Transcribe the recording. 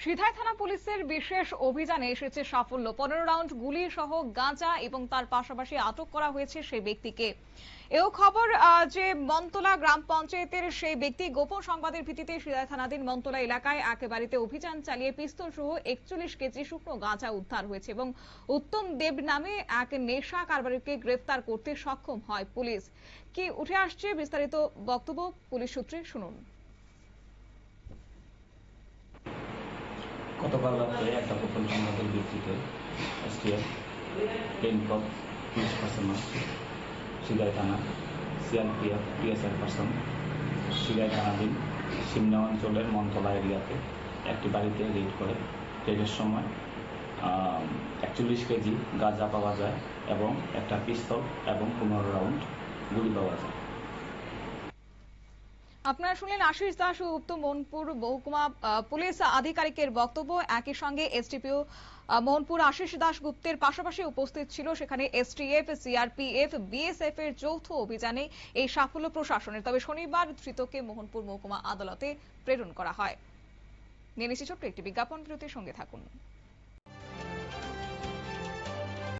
সিধাই থানা পুলিশের বিশেষ অভিযানে এসেছে সাফল্য। 15 রাউন্ড গুলি সহ গাঁজা এবং তার পাশাপাশি আটক করা হয়েছে সেই ব্যক্তিকে। এও খবর যে মন্তলা গ্রাম পঞ্চায়েতের সেই ব্যক্তি গোপন সংবাদের ভিত্তিতে সিধাই থানাধীন মন্তলা এলাকায় এক বাড়িতে অভিযান চালিয়ে পিস্তল সহ 41 কেজি শুকনো গাঁজা উদ্ধার হয়েছে এবং উত্তম দেব নামে এক নেশা কারবারিকে গ্রেফতার করতে সক্ষম হয় পুলিশ। কি উঠে আসছে বিস্তারিত বক্তব্য পুলিশ সূত্রে শুনুন। গতকাল রাত্রে একটা গোপন সংবাদের ভিত্তিতে এসটিএফ টেনকপ পুলিশ পার্সোনাল সিধাই থানা সিআরপিএফ পিএসএফ পার্সন সিধাই থানাধীন সিমনা অঞ্চলের মন্তলা এরিয়াতে একটি বাড়িতে রেড করে। রেডের সময় 41 কেজি গাঁজা পাওয়া যায় এবং একটা পিস্তল এবং 15 রাউন্ড গুলি পাওয়া যায়। আপনারা শুনলেন আশিস দাস ও উত্তম মোহনপুর মহকুমা পুলিশ আধিকারিকের বক্তব্য। একই সঙ্গে এসডিপিও মোহনপুর আশিস দাস গুপ্তের পাশাপাশি উপস্থিত ছিল সেখানে এসটিএফ সিআরপিএফ বিএসএফ এর যৌথ অভিযানে এই সাফল্য প্রশাসনের। তবে শনিবার ধৃতকে মোহনপুর মহকুমা আদালতে প্রেরণ করা হয়। নিয়ে নিচ্ছি ছোট্ট একটি বিজ্ঞাপন বিরতির সঙ্গে থাকুন।